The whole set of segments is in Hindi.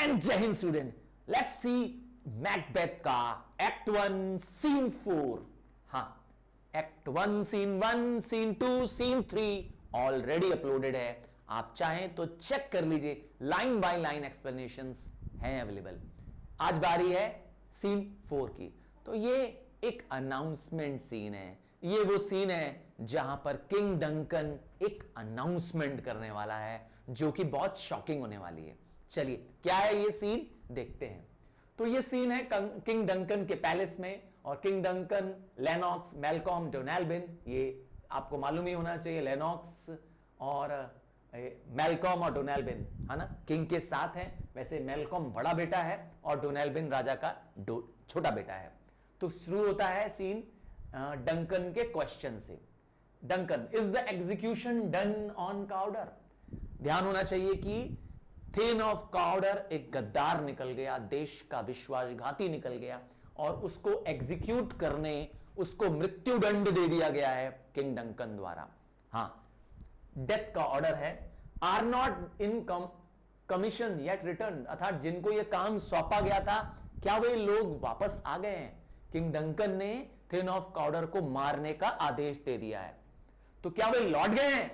And Jai Hind student, let's see Macbeth का एक्ट 1 सीन 4। हाँ, act 1 scene 1 scene 2 scene 3 already uploaded है, आप चाहें तो चेक कर लीजिए, लाइन बाय लाइन एक्सप्लेनेशंस हैं अवेलेबल। आज बारी है सीन 4 की। तो ये एक अनाउंसमेंट सीन है, ये वो सीन है जहां पर किंग डंकन एक अनाउंसमेंट करने वाला है जो कि बहुत शॉकिंग होने वाली है। चलिए क्या है ये सीन, देखते हैं। तो ये सीन है किंग डंकन के पैलेस में, और किंग डंकन, लेनॉक्स, मैल्कॉम, डोनाल्बिन, ये आपको मालूम ही होना चाहिए, लेनॉक्स और मैल्कॉम और डोनाल्बिन, है ना, किंग के साथ है। वैसे मैल्कॉम बड़ा बेटा है और डोनाल्बिन राजा का छोटा बेटा है। तो शुरू होता है सीन डंकन के क्वेश्चन से। Duncan, is the execution done on Cawdor? ध्यान होना चाहिए कि थेन ऑफ काउडर एक गद्दार निकल गया, देश का विश्वासघाती निकल गया, और उसको एग्जीक्यूट करने, उसको मृत्यु दंड दे दिया गया है किंग डंकन द्वारा। हां, डेथ का ऑर्डर है। Are not in commission yet return, अर्थात जिनको यह काम सौंपा गया था, क्या वे लोग वापस आ गए हैं? किंग डंकन ने थेन ऑफ काउडर को मारने का आदेश दे दिया है, तो क्या वे लौट गए हैं?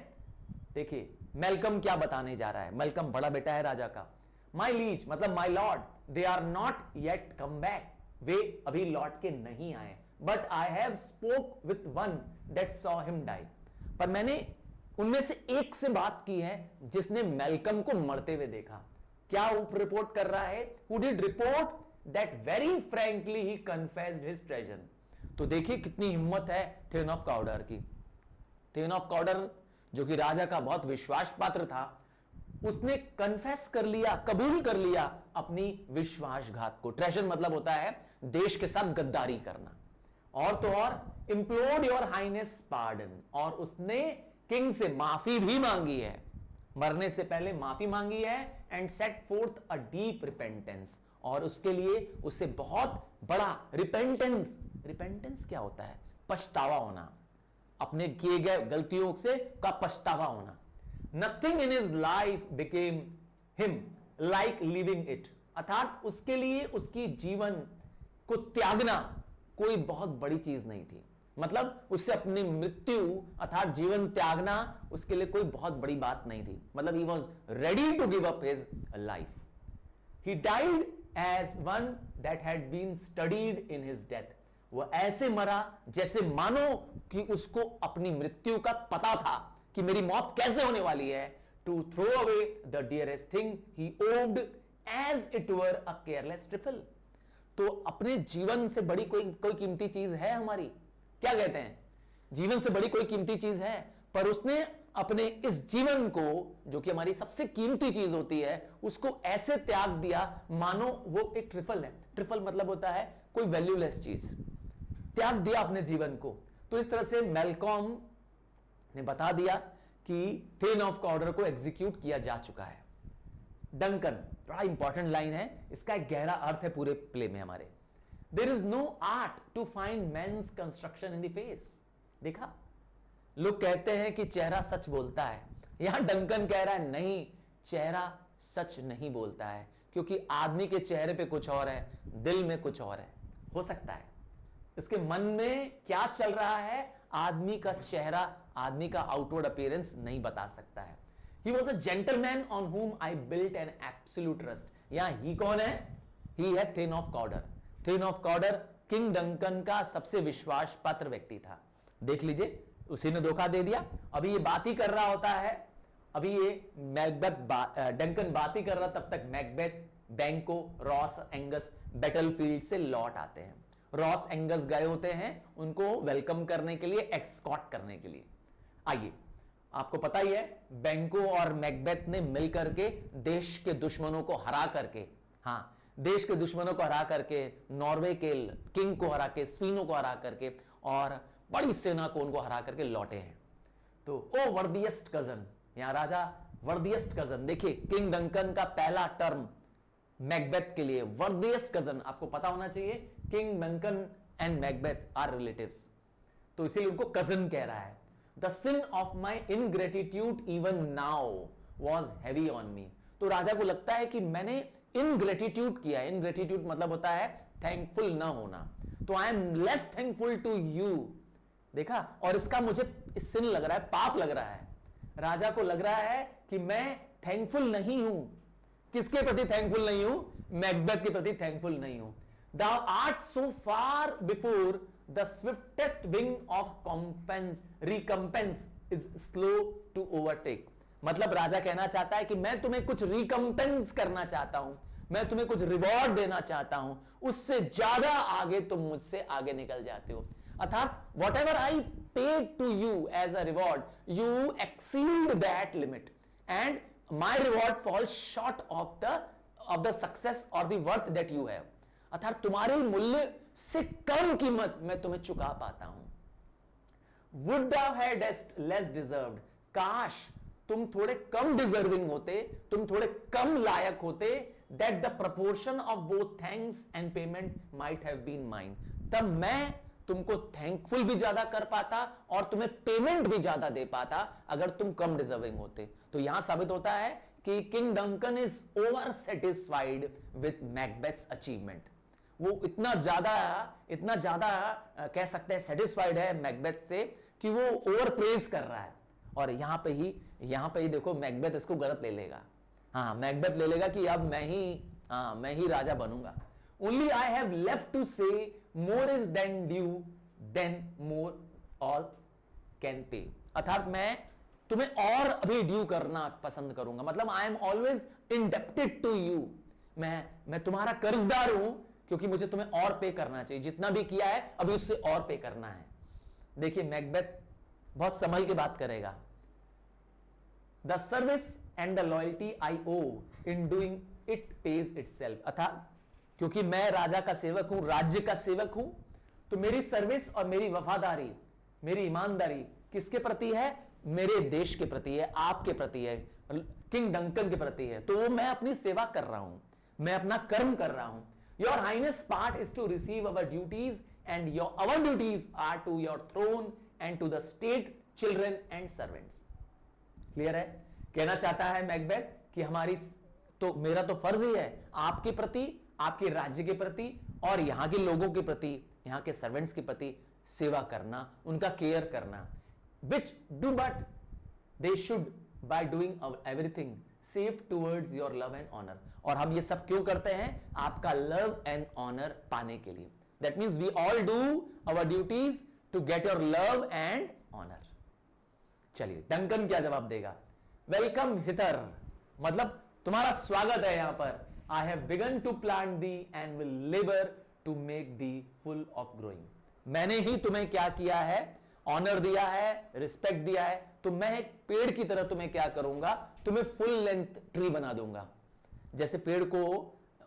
देखिए मेल्कम क्या बताने जा रहा है। मेल्कम बड़ा बेटा है राजा का। माई लीज मतलब my lord, they are not yet come back, वे अभी लौट के नहीं आए। But I have spoke with one that saw him die, पर मैंने उनमें से एक से बात की है जिसने मेल्कम को मरते हुए देखा। क्या वो रिपोर्ट कर रहा है? Who did report that very frankly he confessed his treasure. तो देखिए कितनी हिम्मत है थेन ऑफ काउडर की। थेन ऑफ काउडर जो कि राजा का बहुत विश्वास पात्र था, उसने कन्फेस कर लिया, कबूल कर लिया अपनी विश्वासघात को। ट्रेजर मतलब होता है देश के साथ गद्दारी करना। और तो और इंप्लोर योर हाइनेस पार्डन, और उसने किंग से माफी भी मांगी है, मरने से पहले माफी मांगी है। And set fourth a deep repentance, और उसके लिए उसे बहुत बड़ा रिपेंटेंस। रिपेंटेंस क्या होता है? पछतावा होना, अपने किए गए गलतियों से का पछतावा होना। Nothing in his life became him like living it, अर्थात उसके लिए उसकी जीवन को त्यागना कोई बहुत बड़ी चीज नहीं थी। मतलब उससे अपनी मृत्यु अर्थात जीवन त्यागना उसके लिए कोई बहुत बड़ी बात नहीं थी। मतलब he was ready to give up his life. He died as one that had been studied in his death, वो ऐसे मरा जैसे मानो कि उसको अपनी मृत्यु का पता था कि मेरी मौत कैसे होने वाली है। To throw away the dearest thing he owed as it were a careless trifle. तो अपने जीवन से बड़ी कोई कीमती चीज है हमारी? क्या कहते हैं? जीवन से बड़ी कोई कीमती चीज है, पर उसने अपने इस जीवन को, जो कि हमारी सबसे कीमती चीज होती है, उसको ऐसे त्याग दिया मानो वो एक ट्रिफल है। ट्रिफल मतलब होता है कोई वैल्यूलेस चीज, त्याग दिया अपने जीवन को। तो इस तरह से मेल्कॉम ने बता दिया कि थेन ऑफ काउडर को एग्जीक्यूट किया जा चुका है। डंकन, बड़ा इंपॉर्टेंट लाइन है, इसका एक गहरा अर्थ है पूरे प्ले में हमारे। There is no art to find men's construction in the face. देखा, लोग कहते हैं कि चेहरा सच बोलता है, यहां डंकन कह रहा है नहीं, चेहरा सच नहीं बोलता है, क्योंकि आदमी के चेहरे पे कुछ और है, दिल में कुछ और है। हो सकता है इसके मन में क्या चल रहा है, आदमी का चेहरा, आदमी का आउटवर्ड अपीयरेंस नहीं बता सकता है। He was a gentleman on whom I built an absolute trust. यहां ही कौन है? ही है thane of Cawdor. Thane of Cawdor King Duncan का सबसे विश्वास पात्र व्यक्ति था। देख लीजिए, उसी ने धोखा दे दिया। अभी ये बात ही कर रहा होता है, अभी ये मैकबेथ डंकन बात ही कर रहा, तब तक मैकबेथ, बैंको, रॉस एंगस बैटलफील्ड से लौट आते हैं। रॉस एंगस गए होते हैं उनको वेलकम करने के लिए, एक्सकॉर्ट करने के लिए। आइए, आपको पता ही है बैंको और मैकबेथ ने मिलकर के देश के दुश्मनों को हरा करके, हां, देश के दुश्मनों को हरा करके, नॉर्वे के किंग को हरा के, स्वीनो को हरा करके, और बड़ी सेना को उनको हरा करके लौटे हैं। तो ओ वर्दिएस्ट कजन, यहां राजा वर्दिएस्ट कजन। देखिए किंग डंकन का पहला टर्म मैकबेथ के लिए वर्दिएस्ट कजन, आपको पता होना चाहिए King Duncan and Macbeth are relatives, तो इसीलिए उनको कजन कह रहा है। The sin of my ingratitude even now was heavy on me, तो राजा को लगता है कि मैंने इनग्रेटिट्यूड किया। इनग्रेटिट्यूड मतलब होता है थैंकफुल ना होना। तो I am less thankful to you. देखा, और इसका मुझे सिन लग रहा है, पाप लग रहा है। राजा को लग रहा है कि मैं थैंकफुल नहीं हूं। किसके प्रति थैंकफुल नहीं हूं? मैकबेथ के प्रति थैंकफुल नहीं हूं। Thou art so far before the swiftest wing of recompense is slow to overtake। मतलब राजा कहना चाहता है कि मैं तुम्हें कुछ रिकम्पेंस करना चाहता हूं, मैं तुम्हें कुछ रिवॉर्ड देना चाहता हूं, उससे ज्यादा आगे तुम मुझसे आगे निकल जाते हो। अर्थात whatever I paid to you as a reward, you exceed that limit and my reward fall short of the success और the worth that you have. अर्थात तुम्हारे मूल्य से कम कीमत मैं तुम्हें चुका पाता हूं। Would thou hadst less deserved, काश तुम थोड़े कम डिजर्विंग होते, तुम थोड़े कम लायक होते, that the proportion of both thanks and payment might have been mine। तब मैं तुमको थैंकफुल भी ज्यादा कर पाता और तुम्हें पेमेंट भी ज्यादा दे पाता अगर तुम कम डिजर्विंग होते। तो यहां साबित होता है कि King Duncan is over satisfied with Macbeth's achievement. वो इतना ज्यादा कह सकते हैं सेटिस्फाइड है मैकबेथ से कि वो ओवर प्रेज कर रहा है। और यहां पे ही देखो मैकबेथ इसको गलत ले लेगा। हाँ, मैकबेथ ले लेगा कि अब मैं ही राजा बनूंगा। Only I have left to say more is than due than more all can pay. अर्थात मैं तुम्हें और अभी ड्यू करना पसंद करूंगा। मतलब I am always indebted to you. मैं तुम्हारा कर्जदार हूं क्योंकि मुझे तुम्हें और पे करना चाहिए। जितना भी किया है अभी उससे और पे करना है। देखिए मैकबेथ बहुत संभल के बात करेगा। The service and the loyalty I owe in doing it pays itself. अर्थात क्योंकि मैं राजा का सेवक हूं, राज्य का सेवक हूं, तो मेरी सर्विस और मेरी वफादारी, मेरी ईमानदारी किसके प्रति है? मेरे देश के प्रति है, आपके प्रति है, किंग डंकन के प्रति है। तो वो मैं अपनी सेवा कर रहा हूं, मैं अपना कर्म कर रहा हूं। Your Highness part is to receive our duties and our duties are to your throne and to the state, children and servants। Clear है? कहना चाहता है मैकबेथ कि मेरा तो फर्ज ही है आपके प्रति, आपके राज्य के प्रति और यहां के लोगों के प्रति, यहां के सर्वेंट्स के प्रति सेवा करना, उनका केयर करना। Which do but they should by doing everything save towards your love and honor। और हम ये सब क्यों करते हैं? आपका लव एंड ऑनर पाने के लिए। That means we all do our duties to get your love and honour. चलिए डंकन क्या जवाब देगा? वेलकम हितर, मतलब तुम्हारा स्वागत है यहां पर। I have begun to plant thee and will labour to make thee full of growing. मैंने ही तुम्हें क्या किया है? ऑनर दिया है, रिस्पेक्ट दिया है। तो मैं एक पेड़ की तरह तुम्हें क्या करूंगा? तुम्हें फुल लेंथ ट्री बना दूंगा। जैसे पेड़ को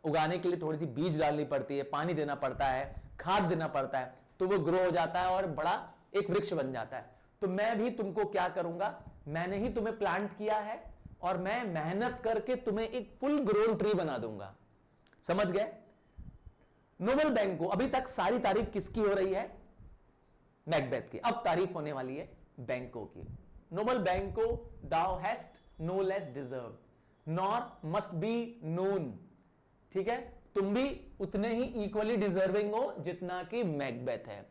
उगाने के लिए थोड़ी सी बीज डालनी पड़ती है, पानी देना पड़ता है, खाद देना पड़ता है, तो वो ग्रो हो जाता है और बड़ा एक वृक्ष बन जाता है। तो मैं भी तुमको क्या करूंगा? मैंने ही तुम्हें प्लांट किया है और मैं मेहनत करके तुम्हें एक फुल ग्रोन ट्री बना दूंगा। समझ गए? नोबल बैंको, अभी तक सारी तारीफ किसकी हो रही है? मैकबेथ की। अब तारीफ होने वाली है बैंको की। Noble Banquo, thou hast no less deserve nor must be known. ठीक है, तुम भी उतने ही इक्वली डिजर्विंग हो जितना कि मैकबेथ है।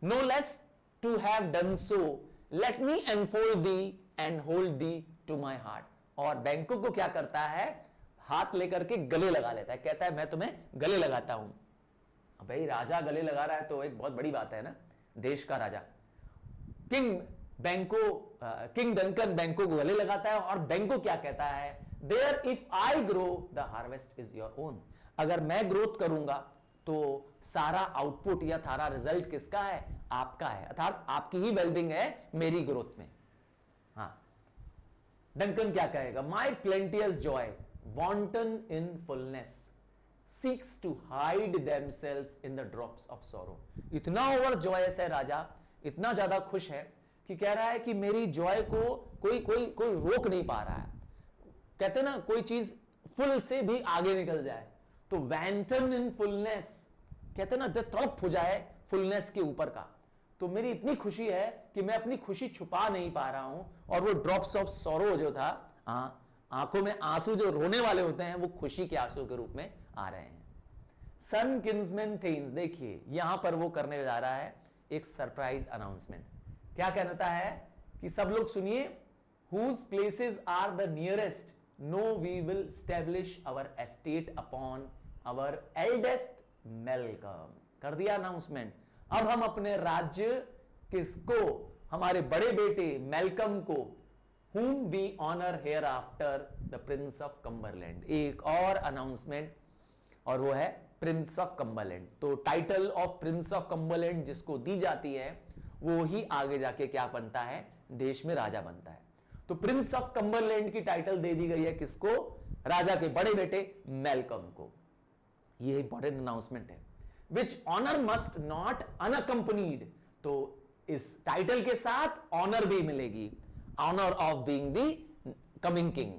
No less to have done so, let me enfold thee and hold thee to my heart. और बैंको को क्या करता है? हाथ लेकर के गले लगा लेता है, कहता है मैं तुम्हें गले लगाता हूं। भाई राजा गले लगा रहा है तो एक बहुत बड़ी बात है ना, देश का राजा। किंग डंकन बैंको को गले लगाता है और बैंको क्या कहता है? There if I grow the harvest is your own. अगर मैं ग्रोथ करूंगा तो सारा आउटपुट या सारा रिजल्ट किसका है? आपका है। अर्थात आपकी ही वेलबिंग है मेरी ग्रोथ में। हाँ, डंकन क्या कहेगा? My plenteous joy wanton in fullness seeks to hide themselves in the drops of sorrow। इतना ओवर जॉयस है राजा, इतना ज्यादा खुश है कि कह रहा है कि मेरी जॉय को कोई रोक नहीं पा रहा है। कहते ना कोई चीज फुल से भी आगे निकल जाए, तो वैंटन इन फुलनेस, कहते ना तड़प हो जाए फुलनेस के ऊपर का। तो मेरी इतनी खुशी है कि मैं अपनी खुशी छुपा नहीं पा रहा हूं। और वो ड्रॉप्स ऑफ सॉरो जो था, आंखों में आंसू जो रोने वाले होते हैं वो खुशी के आंसू के रूप में आ रहे हैं। सन किंग्समैन थेम्स, देखिए यहां पर वो करने जा रहा है एक सरप्राइज अनाउंसमेंट। क्या कहता है कि सब लोग सुनिए, whose places are the nearest, know we will establish our estate upon our eldest Malcolm. कर दिया अनाउंसमेंट। अब हम अपने राज्य किसको, हमारे बड़े बेटे मेलकम को, whom we honor hereafter the prince of Cumberland। एक और अनाउंसमेंट, और वो है प्रिंस ऑफ कम्बरलैंड। तो title of Prince of Cumberland जिसको दी जाती है वो ही आगे जाके क्या बनता है, देश में राजा बनता है। तो प्रिंस ऑफ कम्बरलैंड की टाइटल दे दी गई है किसको, राजा के बड़े बेटे मेलकम को। ये इंपॉर्टेंट अनाउंसमेंट है। Which honour must not unaccompanied, तो इस टाइटल के साथ ऑनर भी मिलेगी, honour of being the coming king,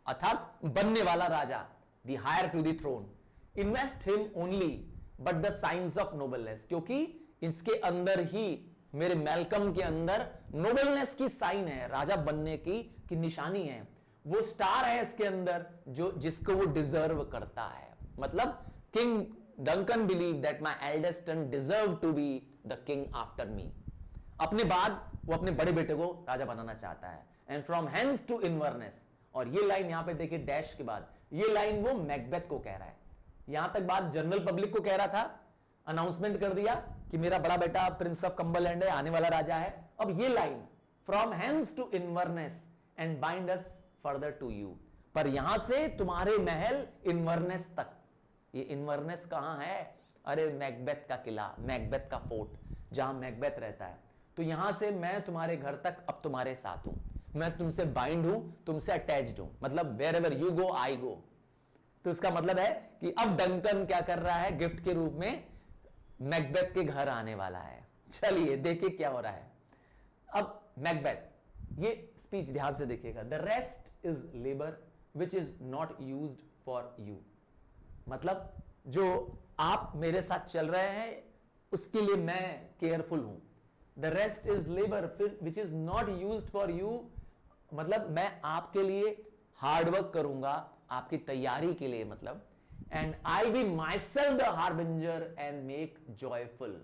अर्थात बनने वाला राजा, the heir to the throne. Invest him only but the signs of nobleness, क्योंकि इसके अंदर ही, मेरे मेलकम के अंदर नोबलनेस की साइन है, राजा बनने की निशानी है, वो स्टार है इसके अंदर जो जिसको वो डिजर्व करता है। मतलब king Duncan believe that my eldest son deserve to be the king after me. अपने बाद वो अपने बड़े बेटे को राजा बनाना चाहता है। And from hence to Inverness, और ये लाइन यहां पे देखिए डैश के बाद, ये लाइन वो मैकबेथ को कह रहा है। यहां तक बात जनरल पब्लिक को कह रहा था, अनाउंसमेंट कर दिया कि मेरा बड़ा बेटा प्रिंस ऑफ कम्बरलैंड है, आने वाला राजा है। अब ये line, from hence to Inverness and bind us further to you, पर यहां से तुम्हारे महल इनवर्नेस तक। ये इनवर्नेस कहां है, अरे मैकबेथ का किला, मैकबेथ का फोर्ट, जहां मैकबेथ रहता है। तो यहां से मैं तुम्हारे घर तक अब तुम्हारे साथ हूं, मैं तुमसे बाइंड हूं, तुमसे अटैच्ड हूं, मतलब वेर एवर यू गो आई गो। तो इसका मतलब है कि अब डंकन क्या कर रहा है, गिफ्ट के रूप में मैकबेथ के घर आने वाला है। चलिए देखिए क्या हो रहा है। अब मैकबेथ, ये स्पीच ध्यान से देखिएगा, the rest is labour which is not used for you, मतलब जो आप मेरे साथ चल रहे हैं उसके लिए मैं केयरफुल हूं। The rest is labour which is not used for you, मतलब मैं आपके लिए हार्डवर्क करूंगा, आपकी तैयारी के लिए, मतलब and I be myself the harbinger and make joyful,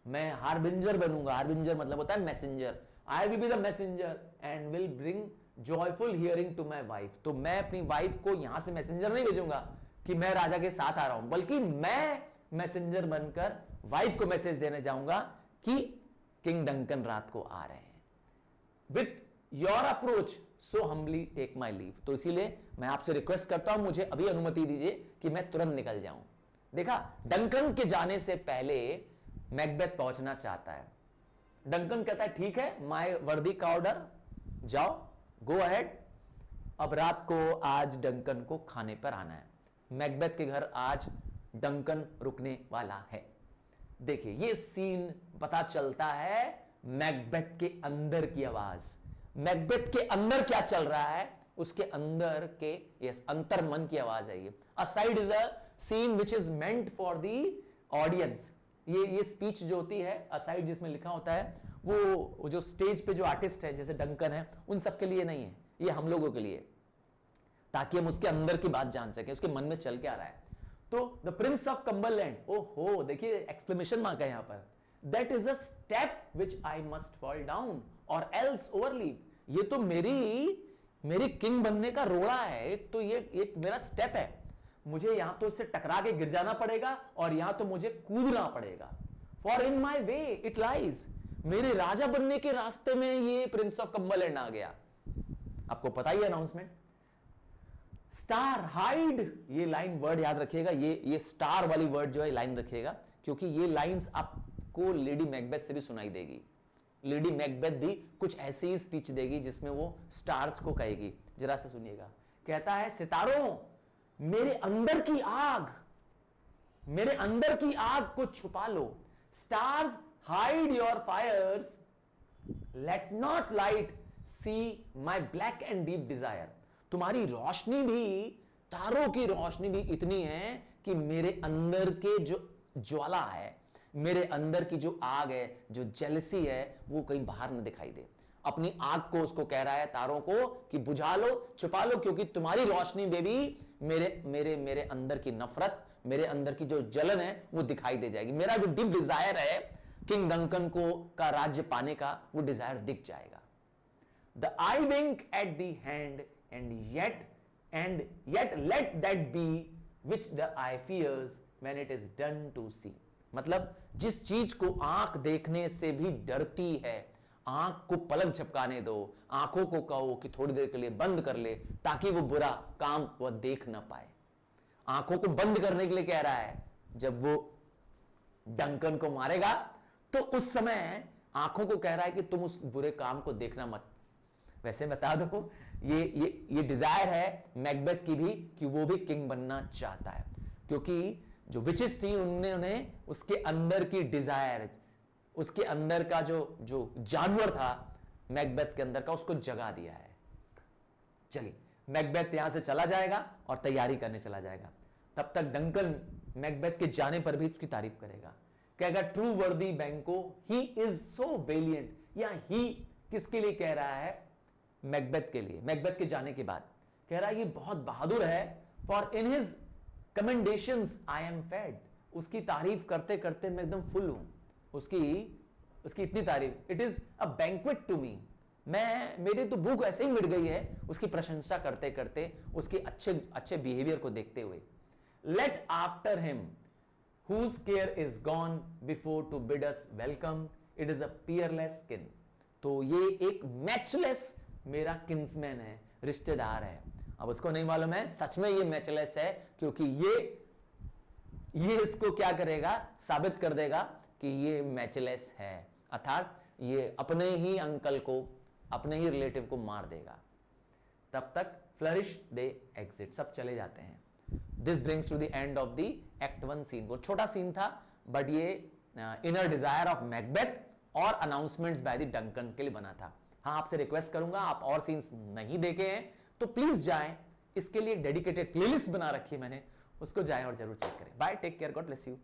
मैं हार्बिंजर बनूंगा। हार्बिंजर मतलब होता है messenger. I will be the messenger and will bring joyful hearing to my wife, तो मैं अपनी वाइफ को यहां से मैसेंजर नहीं भेजूंगा कि मैं राजा के साथ आ रहा हूं, बल्कि मैं मैसेंजर बनकर वाइफ को मैसेज देने जाऊंगा कि किंग डंकन रात को आ रहे हैं। With your approach so humbly take my leave, तो इसीलिए मैं आपसे रिक्वेस्ट करता हूं, मुझे अभी अनुमति दीजिए कि मैं तुरंत निकल जाऊं। देखा, डंकन के जाने से पहले मैकबेथ पहुंचना चाहता है। डंकन कहता है ठीक है, माय वर्दी का ऑर्डर, जाओ, गो अहेड। अब रात को आज डंकन को खाने पर आना है। मैकबेथ के घर आज डंकन रुकने वाला है। देखिए ये सीन पता चलता है मैकबेथ के अंदर की आवाज। मैकबेथ के अंदर क्या चल रहा है, उसके अंदर के यस अंतर मन की आवाज है ये। Aside is a scene which is meant for the audience. ये स्पीच जो होती है असाइड जिसमें लिखा होता है, वो जो स्टेज पे जो आर्टिस्ट है जैसे डंकन है, उन सबके लिए नहीं है, ये हम लोगों के लिए, ताकि हम उसके अंदर की बात जान सकें, उसके मन में चल के आ रहा है। तो द प्रिंस ऑफ कम्बरलैंड, ओहो देखिए एक्सक्लेमेशन मार्क है यहां पर, that is a step which I must fall down और एल्स ओवरलीव। ये तो मेरी किंग बनने का रोड़ा है, तो ये एक मेरा स्टेप है, मुझे यहां तो इससे टकरा के गिर जाना पड़ेगा और यहां तो मुझे कूदना पड़ेगा। For in my way it lies, मेरे राजा बनने के रास्ते में ये प्रिंस ऑफ कम्बरलैंड आ गया। आपको पता ही अनाउंसमेंट, स्टार हाइड, ये लाइन वर्ड याद रखिएगा, ये स्टार वाली वर्ड जो है लाइन रखिएगा, क्योंकि ये लाइंस आपको लेडी मैकबेथ से भी सुनाई देगी। लेडी मैकबेथ भी कुछ ऐसी ही स्पीच देगी जिसमें वो स्टार्स को कहेगी। जरा से सुनिएगा, कहता है सितारों, मेरे अंदर की आग, मेरे अंदर की आग को छुपा लो। Stars hide your fires, let not light see my black and deep desire. तुम्हारी रोशनी भी, तारों की रोशनी भी इतनी है कि मेरे अंदर के जो ज्वाला है, मेरे अंदर की जो आग है, जो जेलसी है, वो कहीं बाहर न दिखाई दे। अपनी आग को उसको कह रहा है, तारों को, कि बुझा लो, छुपा लो, क्योंकि तुम्हारी रोशनी में भी मेरे मेरे मेरे अंदर की नफरत, मेरे अंदर की जो जलन है वो दिखाई दे जाएगी। मेरा जो डीप डिजायर है किंग डंकन को का राज्य पाने का, वो डिजायर दिख जाएगा। The eye wink at the hand and yet let that be which the eye fears when it is done to see. मतलब जिस चीज को आंख देखने से भी डरती है, आंख को पलक झपकाने दो, आंखों को कहो कि थोड़ी देर के लिए बंद कर ले, ताकि वो बुरा काम वह देख ना पाए। आंखों को बंद करने के लिए कह रहा है। जब वो डंकन को मारेगा तो उस समय आंखों को कह रहा है कि तुम उस बुरे काम को देखना मत। वैसे बता दो, ये डिजायर है मैकबेथ की भी कि वो भी किंग बनना चाहता है, क्योंकि जो विचेस थी उन्होंने उसके अंदर की डिजायर, उसके अंदर का जो जानवर था मैकबेथ के अंदर का, उसको जगा दिया है। चलिए, मैकबेथ यहां से चला जाएगा और तैयारी करने चला जाएगा। तब तक डंकन मैकबेथ के जाने पर भी उसकी तारीफ करेगा, कहेगा ट्रू वर्दी बैंको, ही इज सो वेलियंट। या ही किसके लिए कह रहा है? मैकबेथ के लिए। मैकबेथ के जाने के बाद कह रहा है ये बहुत बहादुर है, for in his commendations I am fed. उसकी तारीफ करते करते मैं एकदम फुल हूं, उसकी इतनी तारीफ, it is a banquet to me. मेरी तो भूख ऐसे ही मिट गई है उसकी प्रशंसा करते करते, उसके अच्छे बिहेवियर को देखते हुए। Let after him whose care is gone before to bid us welcome, it is a peerless kin। तो ये एक मैचलेस मेरा किन्समैन है, रिश्तेदार है। अब उसको नहीं मालूम है सच में ये मैचलेस है, क्योंकि ये इसको क्या करेगा, साबित कर देगा कि ये मैचलेस है, अर्थात ये अपने ही अंकल को, अपने ही रिलेटिव को मार देगा। तब तक फ्लरिश दे एग्जिट, सब चले जाते हैं। This brings to the end of the act 1 scene. वो छोटा सीन था, बट ये इनर डिजायर ऑफ मैकबेथ और अनाउंसमेंट्स बाय द डंकन के लिए बना था। हाँ, आपसे रिक्वेस्ट करूंगा, आप और सीन्स नहीं देखे हैं तो प्लीज जाएं, इसके लिए डेडिकेटेड प्लेलिस्ट बना रखी है मैंने, उसको जाएं और जरूर चेक करें। Bye, take care, God bless you.